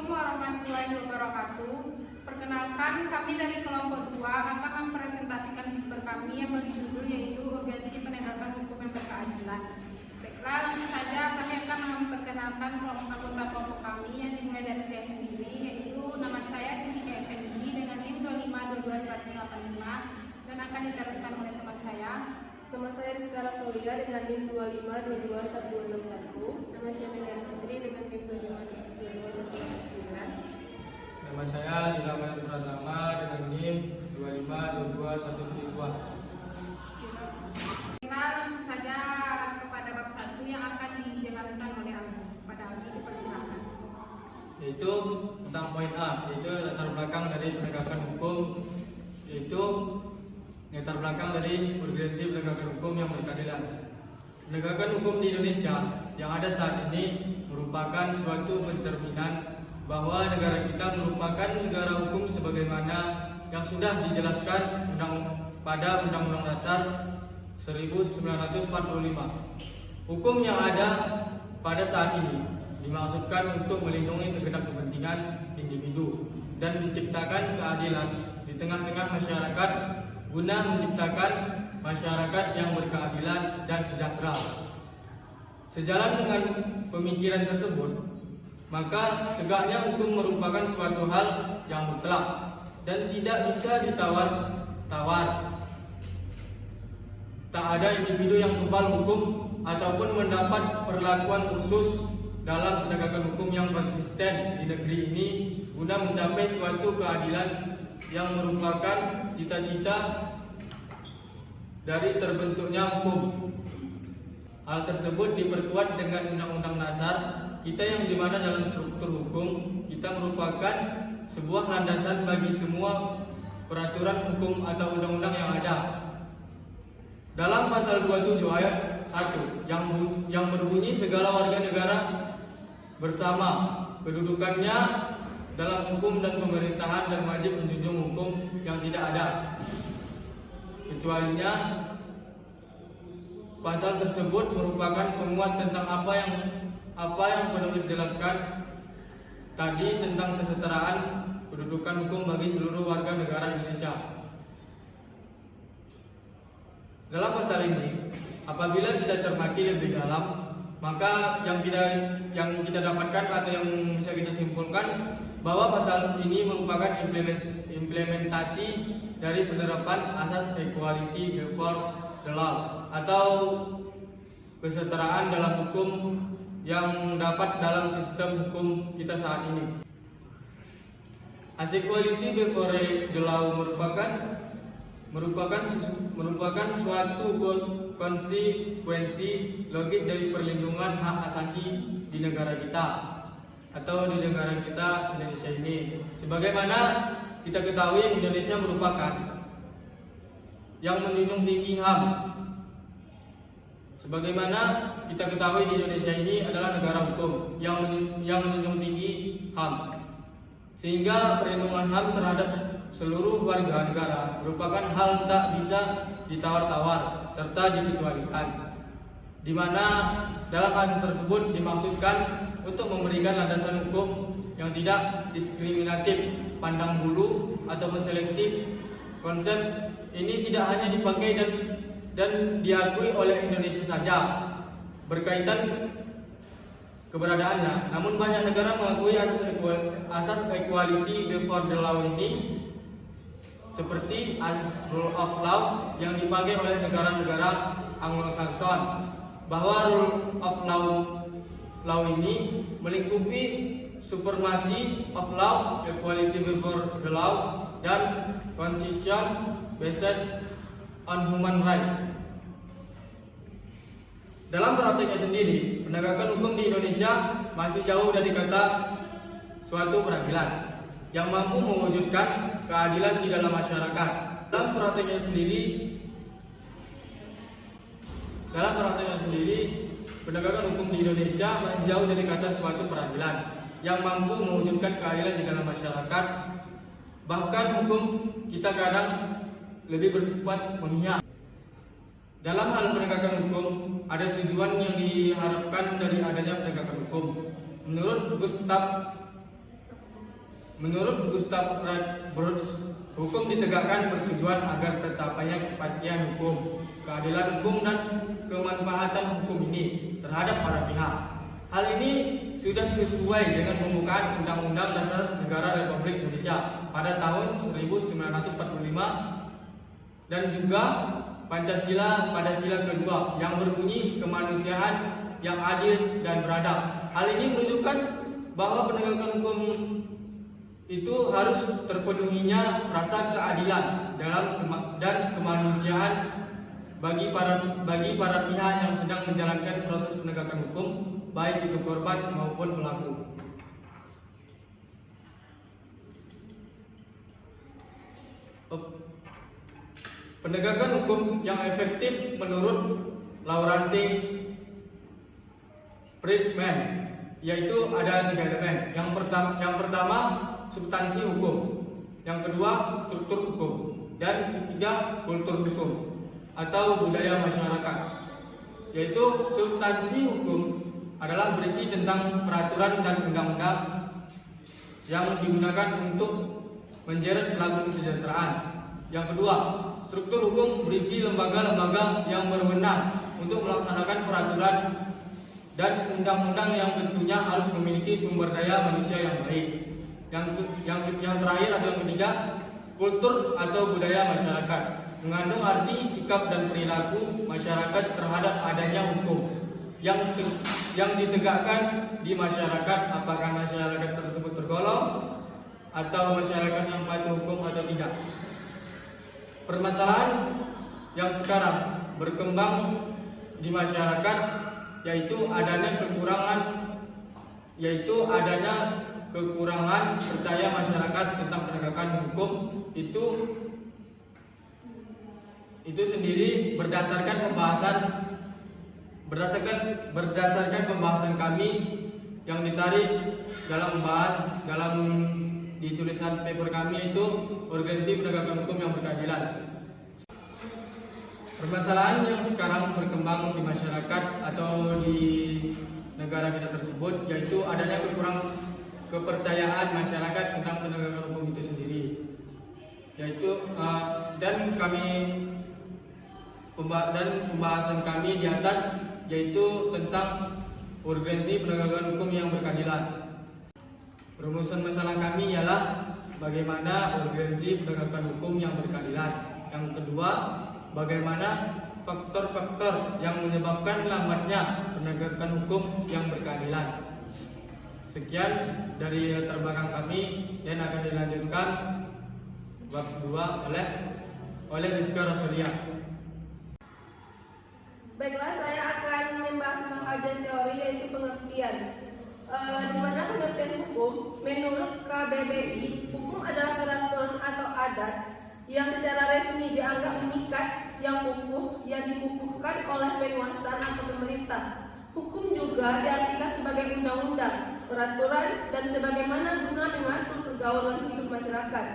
warahmatullahi wabarakatuh. Perkenalkan, kami dari kelompok 2 akan mempresentasikan paper kami yang berjudul yaitu Urgensi Penegakan Hukum yang Berkeadilan. Baiklah, langsung saja kami akan memperkenalkan anggota kelompok kami yang dimulai dari saya sendiri, yaitu nama saya Cintika Effendi dengan NIM 2522185 dan akan diteruskan oleh teman saya. Nama saya Rizka Rasulia dengan NIM 2521261. Nama saya Medan Putri dengan NIM 2522189. Nama saya Dilaman Pratama dengan NIM 2522172. Kita langsung saja kepada bab 1 yang akan dijelaskan oleh Aldi. Pada Aldi dipersilakan. Yaitu tentang poin A, yaitu latar belakang dari penegakan hukum, yaitu latar belakang dari urgensi penegakan hukum yang berkeadilan. Penegakan hukum di Indonesia yang ada saat ini merupakan suatu pencerminan bahwa negara kita merupakan negara hukum sebagaimana yang sudah dijelaskan pada Undang-Undang Dasar 1945. Hukum yang ada pada saat ini dimaksudkan untuk melindungi segenap kepentingan individu dan menciptakan keadilan di tengah-tengah masyarakat guna menciptakan masyarakat yang berkeadilan dan sejahtera. Sejalan dengan pemikiran tersebut, maka tegaknya hukum merupakan suatu hal yang mutlak dan tidak bisa ditawar-tawar. Tak ada individu yang kebal hukum ataupun mendapat perlakuan khusus dalam penegakan hukum yang konsisten di negeri ini guna mencapai suatu keadilan yang merupakan cita-cita dari terbentuknya hukum. Hal tersebut diperkuat dengan Undang-Undang Dasar kita yang dimana dalam struktur hukum kita merupakan sebuah landasan bagi semua peraturan hukum atau undang-undang yang ada. Dalam pasal 27 ayat 1 yang berbunyi segala warga negara bersama kedudukannya dalam hukum dan pemerintahan dan wajib menjunjung hukum yang tidak ada kecualinya. Pasal tersebut merupakan penguat tentang apa yang penulis jelaskan tadi tentang kesetaraan kedudukan hukum bagi seluruh warga negara Indonesia. Dalam pasal ini, apabila kita cermati lebih dalam, maka yang kita dapatkan atau yang bisa kita simpulkan bahwa pasal ini merupakan implementasi dari penerapan asas equality before the law atau kesetaraan dalam hukum yang dapat dalam sistem hukum kita saat ini. As equality before the law merupakan suatu konsekuensi logis dari perlindungan hak asasi di negara kita atau di negara kita Indonesia ini. Sebagaimana kita ketahui, Indonesia merupakan yang menjunjung tinggi HAM. Sebagaimana kita ketahui di Indonesia ini adalah negara hukum yang menjunjung tinggi HAM. Sehingga perlindungan HAM terhadap seluruh warga negara merupakan hal tak bisa ditawar-tawar serta dikecualikan. Di mana dalam asas tersebut dimaksudkan untuk memberikan landasan hukum yang tidak diskriminatif, pandang bulu ataupun selektif. Konsep ini tidak hanya dipakai dan diakui oleh Indonesia saja berkaitan keberadaannya, namun banyak negara mengakui asas equality before the law ini, seperti asas rule of law yang dipakai oleh negara-negara Anglo-Saxon, bahwa rule of law ini melingkupi supremacy of law, equality before the law, dan constitution based on human right. Dalam prakteknya sendiri, penegakan hukum di Indonesia masih jauh dari kata suatu peradilan yang mampu mewujudkan keadilan di dalam masyarakat. Dalam prakteknya sendiri, penegakan hukum di Indonesia masih jauh dari kata suatu peradilan yang mampu mewujudkan keadilan di dalam masyarakat. Bahkan hukum kita kadang lebih bersifat memihak. Dalam hal penegakan hukum, ada tujuan yang diharapkan dari adanya penegakan hukum. Menurut Gustav Menurut Gustav Radbruch, hukum ditegakkan bertujuan agar tercapainya kepastian hukum, keadilan hukum, dan kemanfaatan hukum ini terhadap para pihak. Hal ini sudah sesuai dengan pembukaan Undang-Undang Dasar Negara Republik Indonesia pada tahun 1945 dan juga Pancasila pada sila kedua yang berbunyi kemanusiaan yang adil dan beradab. Hal ini menunjukkan bahwa penegakan hukum itu harus terpenuhinya rasa keadilan dan kemanusiaan bagi para pihak yang sedang menjalankan proses penegakan hukum, baik itu korban maupun pelaku. Penegakan hukum yang efektif menurut Lawrence Friedman yaitu ada 3 elemen. Yang pertama substansi hukum, yang kedua struktur hukum, dan ketiga kultur hukum atau budaya masyarakat. Yaitu substansi hukum adalah berisi tentang peraturan dan undang-undang yang digunakan untuk menjerat pelaku kesejahteraan. Yang kedua, struktur hukum berisi lembaga-lembaga yang berwenang untuk melaksanakan peraturan dan undang-undang yang tentunya harus memiliki sumber daya manusia yang baik. Yang terakhir atau yang ketiga, kultur atau budaya masyarakat, mengandung arti sikap dan perilaku masyarakat terhadap adanya hukum yang ditegakkan di masyarakat, apakah masyarakat tersebut tergolong atau masyarakat yang patuh hukum atau tidak. Permasalahan yang sekarang berkembang di masyarakat yaitu adanya kekurangan percaya masyarakat tentang penegakan hukum itu sendiri berdasarkan pembahasan kami yang ditarik di tulisan paper kami itu Organisasi Penegakan Hukum yang Berkeadilan. Permasalahan yang sekarang berkembang di masyarakat atau di negara kita tersebut yaitu adanya kepercayaan masyarakat tentang penegakan hukum itu sendiri. Pembahasan kami di atas yaitu tentang Organisasi Penegakan Hukum yang Berkeadilan. Rumusan masalah kami ialah bagaimana organisasi penegakan hukum yang berkeadilan. Yang kedua, bagaimana faktor-faktor yang menyebabkan lambatnya penegakan hukum yang berkeadilan. Sekian dari latar belakang kami dan akan dilanjutkan bab 2 oleh Rizka Rasulia. Baiklah, saya akan membahas tentang kajian teori yaitu pengertian. Di mana pengertian hukum menurut KBBI, hukum adalah peraturan atau adat yang secara resmi dianggap mengikat, yang dikukuhkan oleh penguasa atau pemerintah. Hukum juga diartikan sebagai undang-undang, peraturan, dan sebagaimana guna mengatur pergaulan hidup masyarakat.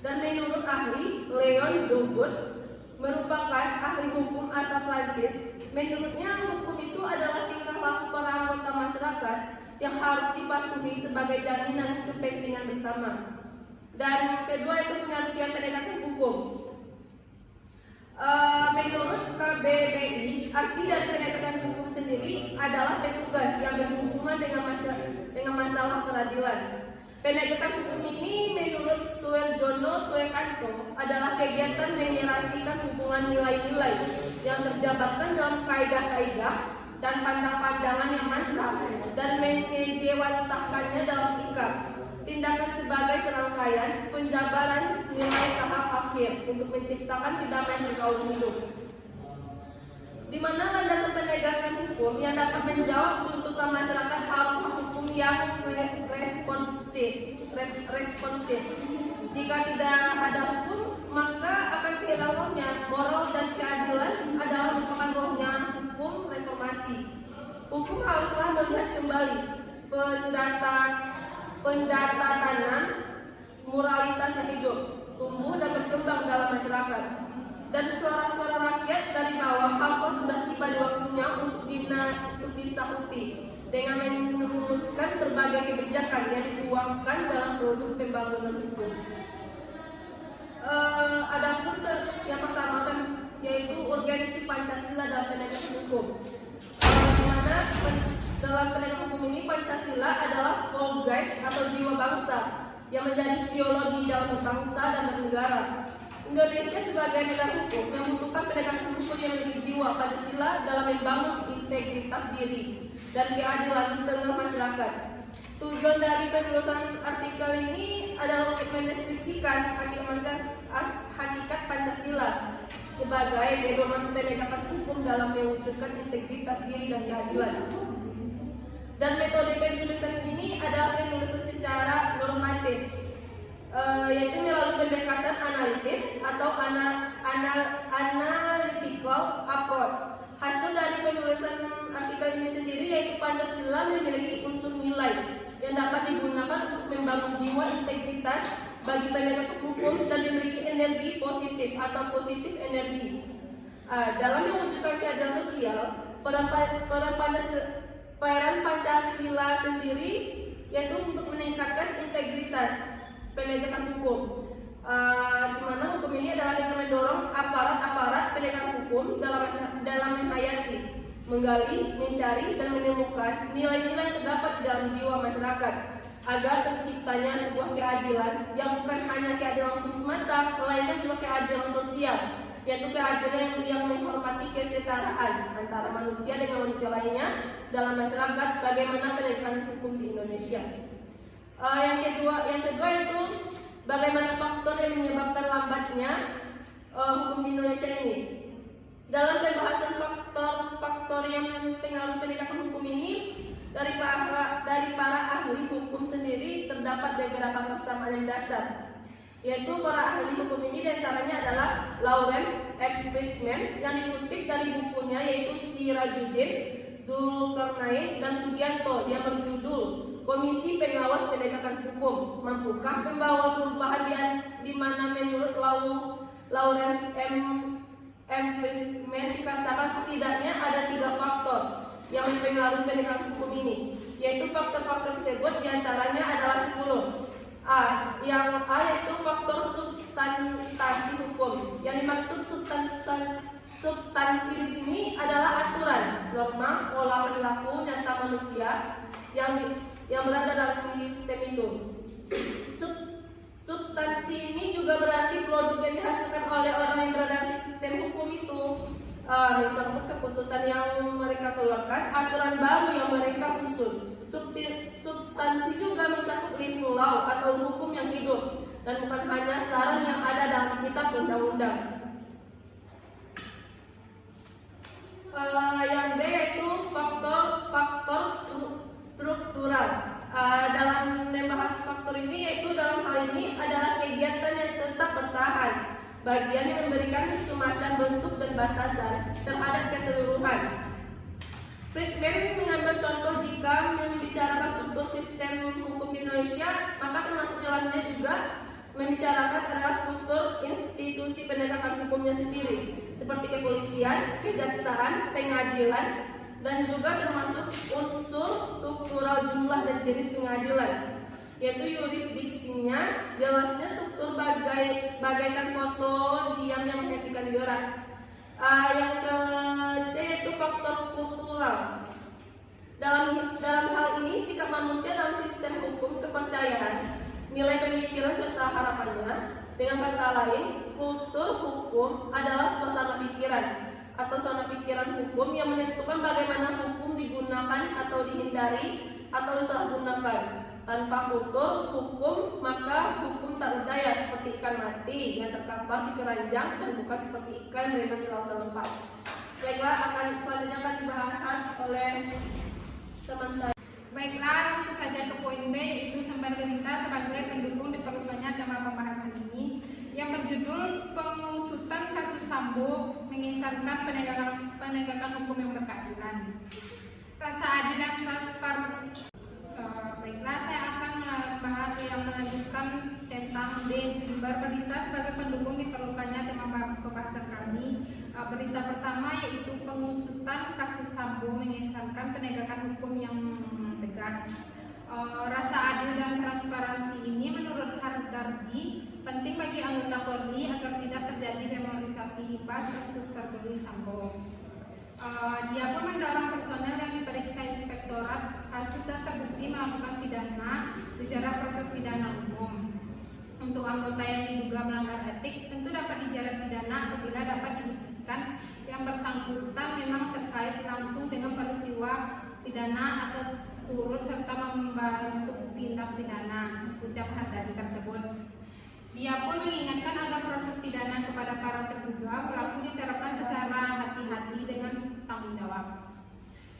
Dan menurut ahli Leon Dogut, merupakan ahli hukum asal Prancis, menurutnya hukum itu adalah tingkah laku para anggota masyarakat yang harus dipatuhi sebagai jaminan kepentingan bersama. Dan kedua itu pengertian penegakan hukum. Menurut KBBI, arti dari penegakan hukum sendiri adalah petugas yang berhubungan dengan masalah peradilan. Penegakan hukum ini menurut Suerjono Suekanto adalah kegiatan menyerasikan hubungan nilai-nilai yang terjabarkan dalam kaidah-kaidah dan pandang-pandangan yang mantap dan mengejewantahkannya dalam sikap. Tindakan sebagai serangkaian penjabaran nilai tahap akhir untuk menciptakan kedamaian pergaulan hidup. Di mana landasan penegakan hukum yang dapat menjawab tuntutan masyarakat haruslah hukum yang responsif. Jika tidak ada hukum, maka akan kehilangan rohnya. Moral dan keadilan adalah merupakan rohnya hukum reformasi. Hukum haruslah melihat kembali pendatanan moralitas yang hidup, tumbuh dan berkembang dalam masyarakat. Dan suara-suara rakyat dari bawah haruslah sudah tiba di waktunya untuk disahuti dengan merumuskan berbagai kebijakan yang dituangkan dalam untuk pembangunan hukum. Adapun yang pertama yaitu urgensi Pancasila dalam penegakan hukum. Di mana dalam penegakan hukum ini Pancasila adalah Volksgeist atau jiwa bangsa yang menjadi ideologi dalam berbangsa dan bernegara. Indonesia sebagai negara hukum membutuhkan penegakan hukum yang memiliki jiwa Pancasila dalam membangun integritas diri dan keadilan di tengah masyarakat. Tujuan dari penulisan artikel ini adalah untuk mendeskripsikan hakikat Pancasila sebagai pedoman penegakan hukum dalam mewujudkan integritas diri dan keadilan. Dan metode penulisan ini adalah penulisan secara normatif, yaitu melalui pendekatan analitis atau analytical approach. Hasil dari penulisan artikel ini sendiri yaitu Pancasila memiliki unsur nilai yang dapat digunakan untuk membangun jiwa integritas bagi penegak hukum dan memiliki energi positif atau positif energi. Dalam mewujudkan keadilan sosial, peran Pancasila sendiri yaitu untuk meningkatkan integritas penegakan hukum, di mana hukum ini adalah dengan mendorong aparat penegakan hukum dalam menghayati, menggali, mencari, dan menemukan nilai-nilai yang terdapat di dalam jiwa masyarakat agar terciptanya sebuah keadilan yang bukan hanya keadilan hukum semata, melainkan juga keadilan sosial, yaitu keadilan yang menghormati kesetaraan antara manusia dengan manusia lainnya dalam masyarakat, bagaimana penegakan hukum di Indonesia. Yang kedua itu bagaimana faktor yang menyebabkan lambatnya hukum di Indonesia ini. Dalam pembahasan faktor yang mempengaruhi penegakan hukum ini, dari para ahli hukum sendiri terdapat beberapa persamaan yang dasar, yaitu para ahli hukum ini diantaranya adalah Lawrence F. Friedman yang dikutip dari bukunya yaitu Sirajuddin, Zulkarnain, dan Sugianto yang berjudul Komisi Pengawas Penegakan Hukum, mampukah membawa perubahan di mana menurut Lawrence M. Friedman dikatakan setidaknya ada 3 faktor yang mempengaruhi penegakan hukum ini, yaitu faktor-faktor tersebut diantaranya adalah 10. Yang A yaitu faktor substansi hukum. Yang dimaksud substansi di sini adalah aturan, norma, pola perilaku nyata manusia yang berada dalam sistem itu. Substansi ini juga berarti produk yang dihasilkan oleh orang yang berada dalam sistem hukum itu, mencakup keputusan yang mereka keluarkan, aturan baru yang mereka susun. Substansi juga mencakup living law atau hukum yang hidup dan bukan hanya saran yang ada dalam kitab undang-undang. Yang B yaitu faktor struktural. Dalam membahas faktor ini yaitu dalam hal ini adalah kegiatan yang tetap bertahan, bagian yang memberikan semacam bentuk dan batasan terhadap keseluruhan. Friedman mengambil contoh jika membicarakan struktur sistem hukum di Indonesia, maka termasuk dalamnya juga membicarakan adalah struktur institusi penegakan hukumnya sendiri, seperti kepolisian, kejaksaan, pengadilan, dan juga termasuk unsur struktural jumlah dan jenis pengadilan, yaitu yurisdiksinya, jelasnya struktur bagaikan foto diam yang menghentikan gerak. Yang ke C yaitu faktor kultural. Dalam hal ini sikap manusia dalam sistem hukum, kepercayaan, nilai pemikiran serta harapannya. Dengan kata lain, kultur hukum adalah suasana pikiran atau suasana pikiran hukum yang menentukan bagaimana hukum digunakan atau dihindari atau disalahgunakan. Tanpa kultur hukum, maka hukum tak berdaya, seperti ikan mati yang terkapar di keranjang dan bukan seperti ikan yang berenang di lautan lepas. Baiklah, selanjutnya akan dibahas oleh teman saya. Baiklah, langsung saja ke poin B, yaitu sumber berita sebagai pendukung diperlukannya tema pembahasan ini yang berjudul pengusutan kasus Sambo mengisahkan penegakan hukum yang berkeadilan. Rasa adil dan transparan. Baiklah, saya akan membahas yang melanjutkan tentang B, sumber berita sebagai pendukung diperlukannya tema pembahasan kami. Berita pertama yaitu pengusutan kasus Sambo mengisahkan penegakan hukum yang tegas. Rasa adil dan transparansi ini menurut Hendardi, penting bagi anggota Polri agar tidak terjadi demonisasi hibah kasus Verdi Sambo. Dia pun mendorong personel yang diperiksa inspektorat kasus dan terbukti melakukan pidana dijerat proses pidana umum. Untuk anggota yang diduga melanggar etik tentu dapat dijerat pidana apabila dapat dibuktikan yang bersangkutan memang terkait langsung dengan peristiwa pidana atau turut serta membantu tindak pidana, ucap Hendardi tersebut. Dia pun mengingatkan agar proses pidana kepada para terduga pelaku diterapkan secara hati-hati dengan tanggung jawab.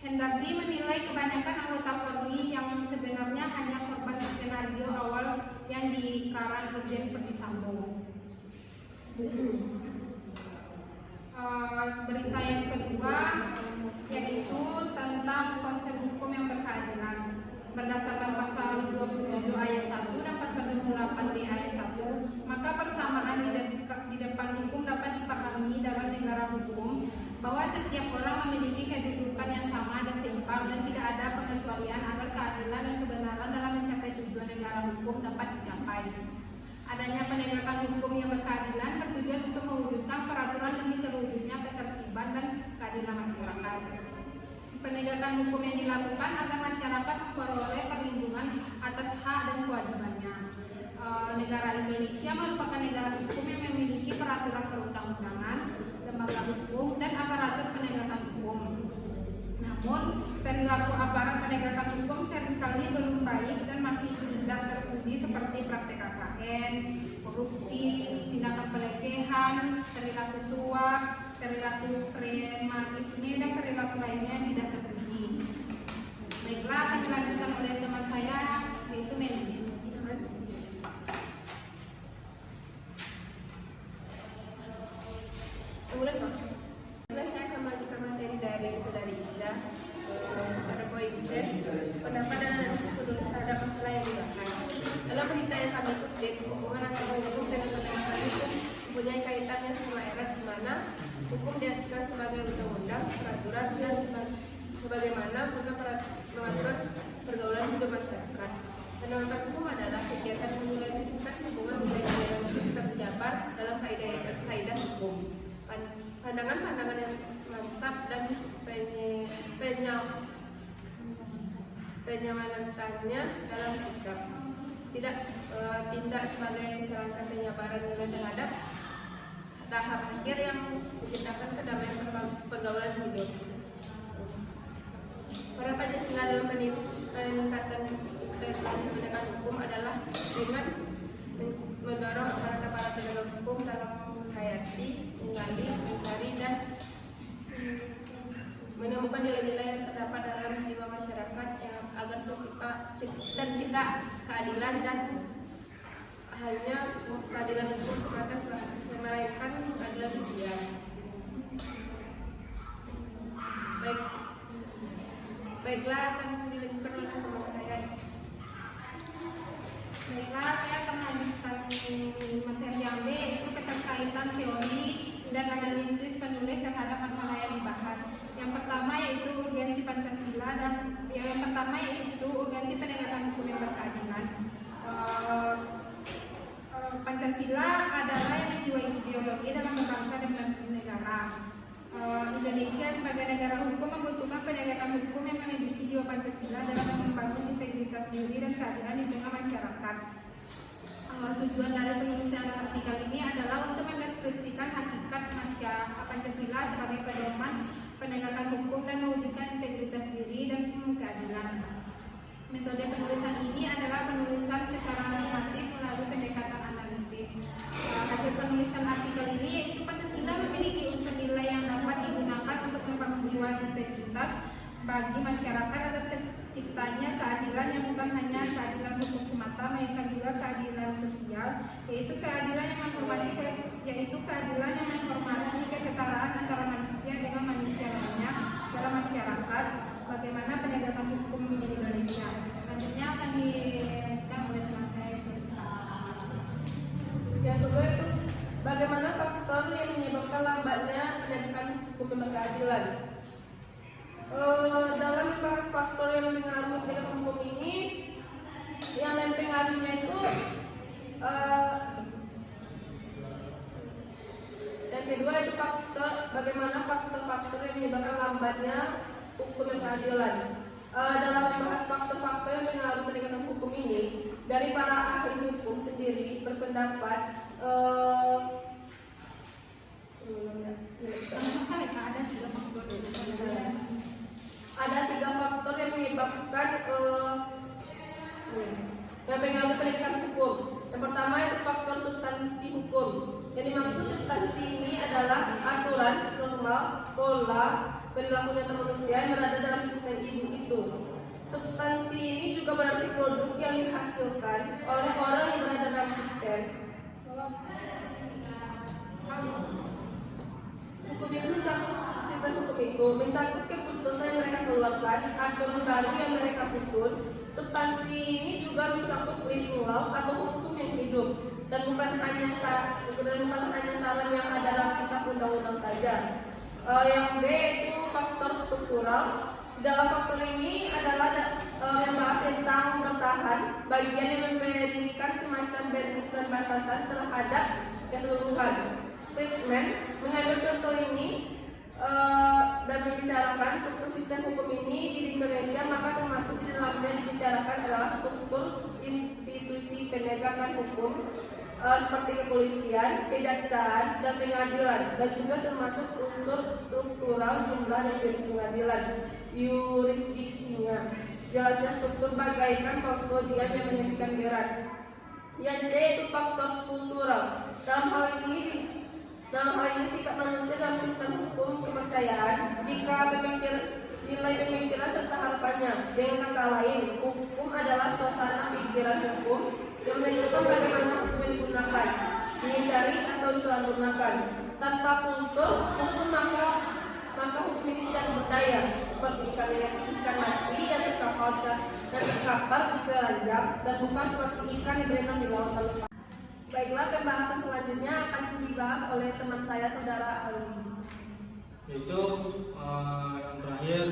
Hendardi menilai kebanyakan anggota Polri yang sebenarnya hanya korban skenario awal yang dikarang Irjen Verdi Sambo. Berita yang kedua yaitu tentang konsep hukum yang berkeadilan. Berdasarkan pasal 27 ayat 1 dan pasal 28 D ayat 1, maka persamaan di depan hukum dapat dipahami dalam negara hukum bahwa setiap orang memiliki kedudukan yang sama dan seimbang dan tidak ada pengecualian agar keadilan dan kebenaran dalam mencapai tujuan negara hukum dapat dicapai. Adanya penegakan hukum yang berkeadilan bertujuan untuk mewujudkan peraturan demi terwujudnya ketertiban dan keadilan masyarakat. Penegakan hukum yang dilakukan agar masyarakat memperoleh perlindungan atas hak dan kewajibannya. Negara Indonesia merupakan negara hukum yang memiliki peraturan perundang-undangan, lembaga hukum, dan aparatur penegakan hukum. Namun, perilaku aparat penegakan hukum seringkali belum baik dan masih tidak teruji seperti praktek KKN, korupsi, tindakan pelecehan, perilaku suap, perilaku premanisme, dan perilaku lainnya yang tidak teruji. Baiklah, akan dilanjutkan oleh teman saya, yaitu Meli. Boleh Pak? Saya akan melanjutkan materi dari Saudari Ica. Pada poin C, pendapat dan analisis penulis terhadap masalah yang dibahas. Dalam berita yang kami kutip, hubungan antara hukum dengan penegakan hukum mempunyai kaitan yang sangat erat di mana hukum diartikan sebagai undang-undang, peraturan, dan sebagaimana guna mengatur pergaulan hidup masyarakat. Penegakan hukum adalah kegiatan mengimplementasikan hubungan nilai-nilai yang terjabar dalam kaidah hukum. Pandangan-pandangan yang mantap dan penyamatannya dalam sikap tidak sebagai serangkaian penyabaran nilai terhadap tahap akhir yang menciptakan kedamaian pergaulan hidup. Peran Pancasila dalam peningkatan integrasi penegakan hukum adalah dengan mendorong aparat-aparat penegak hukum dalam menghayati, menggali, mencari, dan menemukan nilai-nilai yang terdapat dalam jiwa masyarakat yang agar tercipta keadilan dan hanya keadilan hukum semata melainkan keadilan sosial. Baiklah, akan dilanjutkan oleh teman saya. Baiklah, saya akan melanjutkan materi yang B, yaitu keterkaitan teori dan analisis penulis terhadap masalah yang dibahas. Yang pertama yaitu urgensi Pancasila dan yang pertama yaitu urgensi penegakan hukum yang berkeadilan. Pancasila adalah yang menjiwai ideologi dalam berbangsa dan bernegara. Indonesia sebagai negara hukum membutuhkan penegakan hukum yang memiliki jiwa Pancasila dalam membangun integritas diri dan keadilan di tengah masyarakat. Tujuan dari penulisan artikel ini adalah untuk mendeskripsikan hakikat Pancasila sebagai pedoman penegakan hukum dan mewujudkan integritas diri dan keadilan. Metode penulisan ini adalah penulisan secara normatif melalui pendekatan analitis. Hasil penulisan artikel ini yaitu Pancasila memiliki unsur nilai yang dapat digunakan untuk membangun jiwa integritas bagi masyarakat agar terciptanya keadilan yang bukan hanya keadilan hukum semata, melainkan juga keadilan sosial, yaitu keadilan yang menghormati kesetaraan antara manusia dengan manusia lainnya dalam masyarakat. Bagaimana penegakan hukum di Indonesia? Selanjutnya akan dilanjutkan oleh teman saya. Yang kedua itu bagaimana faktor yang menyebabkan lambatnya penegakan hukum dan keadilan. Dalam membahas faktor yang mempengaruhi penegakan hukum ini, yang mempengaruhinya itu kedua itu bagaimana faktor-faktor yang menyebabkan lambatnya hukum yang berkeadilan. Dalam membahas faktor-faktor yang mempengaruhi penegakan hukum ini, dari para ahli hukum sendiri berpendapat ada tiga faktor yang menyebabkan yang mempengaruhi penegakan hukum. Yang pertama itu faktor substansi hukum. Yang dimaksud substansi ini adalah aturan, normal, pola, perilaku nyata manusia yang berada dalam sistem ibu itu. Substansi ini juga berarti produk yang dihasilkan oleh orang yang berada dalam sistem. Hukum itu sistem hukum itu mencakup keputusan yang mereka keluarkan, aturan baru yang mereka susun. Substansi ini juga mencakup living law atau hukum yang hidup, dan bukan hanya saran yang ada dalam kitab undang-undang saja. Yang B itu faktor struktural. Di dalam faktor ini adalah membahas tentang bertahan, bagian yang memberikan semacam bandwidth dan batasan terhadap keseluruhan. Friedman mengambil contoh ini dan membicarakan struktur sistem hukum ini di Indonesia, maka termasuk di dalamnya dibicarakan adalah struktur institusi penegakan hukum seperti kepolisian, kejaksaan, dan pengadilan, dan juga termasuk unsur struktural jumlah dan jenis pengadilan, yurisdiksinya. Jelasnya struktur bagaikan kustodian yang menghentikan gerak. Yang C itu faktor kultural. Dalam hal ini sikap manusia dalam sistem hukum kepercayaan. Jika nilai pemikiran serta harapannya. Dengan kata lain, hukum adalah suasana pikiran hukum yang menentukan bagaimana hukum digunakan, dihindari atau disalahgunakan. Tanpa kultur hukum maka hukum ini tidak berdaya, seperti ikan mati yang terkapar di keranjang, dan bukan seperti ikan yang berenang di lautan lepas. Baiklah, pembahasan selanjutnya akan dibahas oleh teman saya, saudara Alwi. Yaitu yang terakhir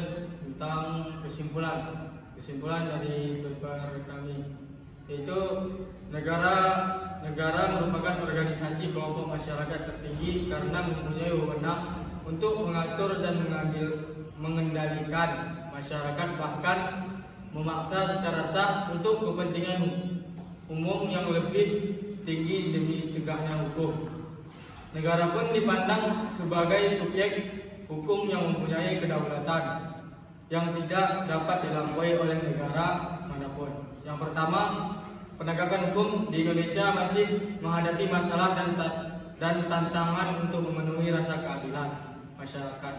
tentang kesimpulan dari paper kami, yaitu negara merupakan organisasi kelompok masyarakat tertinggi karena mempunyai wewenang untuk mengatur dan mengendalikan masyarakat, bahkan memaksa secara sah untuk kepentingan umum yang lebih tinggi demi tegaknya hukum. Negara pun dipandang sebagai subjek hukum yang mempunyai kedaulatan yang tidak dapat dilampaui oleh negara manapun. Yang pertama, penegakan hukum di Indonesia masih menghadapi masalah dan tantangan untuk memenuhi rasa keadilan masyarakat.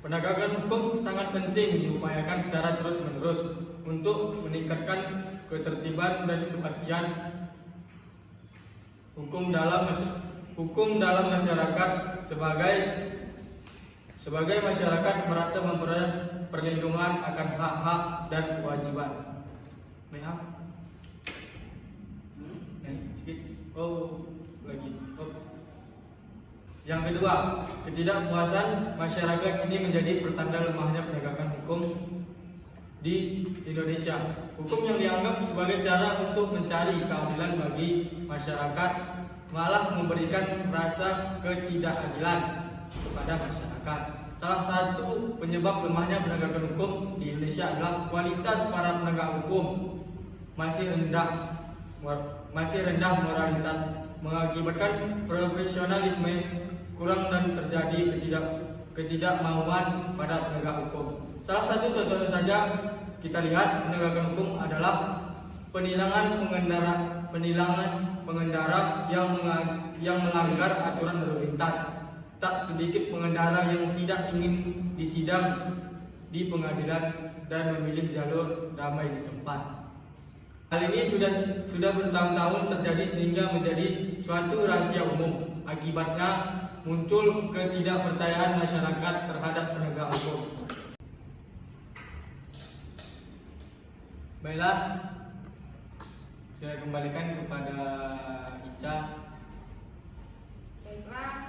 Penegakan hukum sangat penting diupayakan secara terus-menerus untuk meningkatkan ketertiban dan kepastian hukum dalam masyarakat sebagai masyarakat merasa memperoleh perlindungan akan hak-hak dan kewajiban. Yang kedua, ketidakpuasan masyarakat ini menjadi pertanda lemahnya penegakan hukum di Indonesia. Hukum yang dianggap sebagai cara untuk mencari keadilan bagi masyarakat malah memberikan rasa ketidakadilan kepada masyarakat. Salah satu penyebab lemahnya penegakan hukum di Indonesia adalah kualitas para penegak hukum masih rendah moralitas, mengakibatkan profesionalisme kurang dan terjadi ketidakmauan pada penegak hukum. Salah satu contohnya saja kita lihat penegakan hukum adalah penilangan pengendara yang melanggar aturan lalu lintas. Tak sedikit pengendara yang tidak ingin disidang di pengadilan dan memilih jalur damai di tempat. Hal ini sudah bertahun-tahun terjadi sehingga menjadi suatu rahasia umum. Akibatnya muncul ketidakpercayaan masyarakat terhadap penegak hukum. Baiklah, saya kembalikan kepada Ica. Baiklah,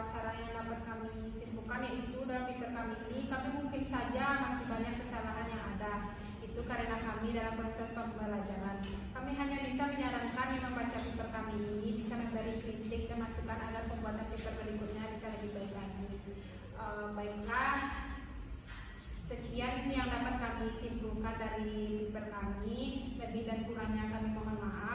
saran yang dapat kami simpulkan yaitu dalam paper kami ini, kami mungkin saja masih banyak kesalahan yang ada. Itu karena kami dalam proses pembelajaran. Kami hanya bisa menyarankan yang membaca paper kami ini bisa memberi kritik dan masukan agar pembuatan paper berikutnya bisa lebih Baiklah, sekian yang dapat kami simpulkan dari paper kami. Lebih dan kurangnya kami mohon maaf.